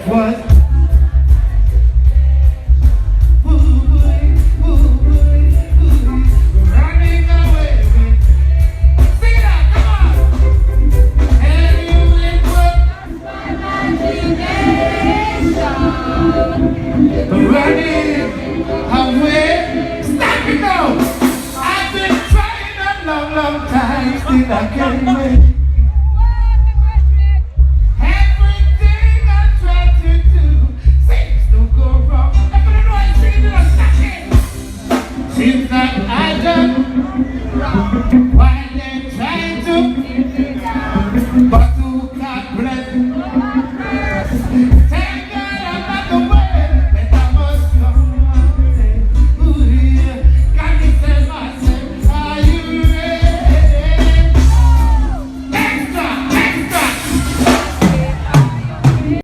it was. Running away. Sing it out, come on. And you it was running away. Stop it now. I've been trying a long, long time, still I can't wait.